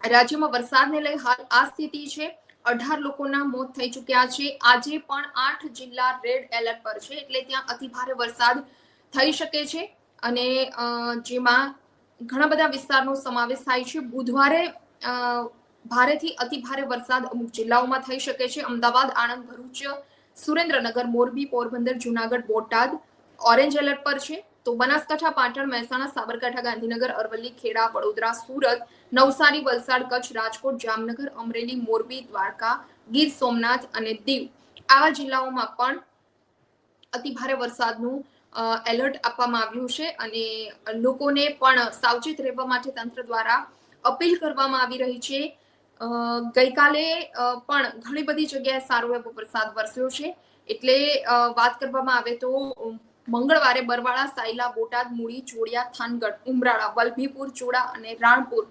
રાજ્યમાં વરસાદને લઈ હાલ આ સ્થિતિ છે। 18 લોકોના મોત થઈ ચૂક્યા છે। આજે પણ 8 જિલ્લા રેડ એલર્ટ પર છે, એટલે ત્યાં અતિ ભારે વરસાદ થઈ શકે છે અને જેમાં ઘણા બધા વિસ્તારનો સમાવેશ થાય છે। બુધવારે ભારેથી અતિ ભારે વરસાદ અમુક જિલ્લાઓમાં થઈ શકે છે। અમદાવાદ, આણંદ, ભરૂચ, સુરેન્દ્રનગર, મોરબી, પોરબંદર, જુનાગઢ, બોટાદ ઓરેન્જ એલર્ટ પર છે। તો બનાસકાંઠા, પાટણ, મહેસાણા, સાબરકાંઠા, ગાંધીનગર, અરવલ્લી, ખેડા, વડોદરા, સુરત, નવસારી, વલસાડ, કચ્છ, રાજકોટ, જામનગર, અમરેલી, મોરબી, દ્વારકા, ગીર સોમનાથ અને દીવ આવા જિલ્લાઓમાં પણ અતિ ભારે વરસાદનું એલર્ટ આપવામાં આવ્યું છે અને લોકોને પણ સાવચેત રહેવા માટે તંત્ર દ્વારા અપીલ કરવામાં આવી રહી છે। ગઈકાલે પણ ઘણી બધી જગ્યાએ સારો એવો વરસાદ વરસ્યો છે। એટલે વાત કરવામાં આવે તો મંગળવારે બરવાળા, સાયલા, બોટાદ, મૂળી, જોડિયા, થાનગઢ, ઉમરાળા, વલભીપુર, ચોડા અને રાણપુર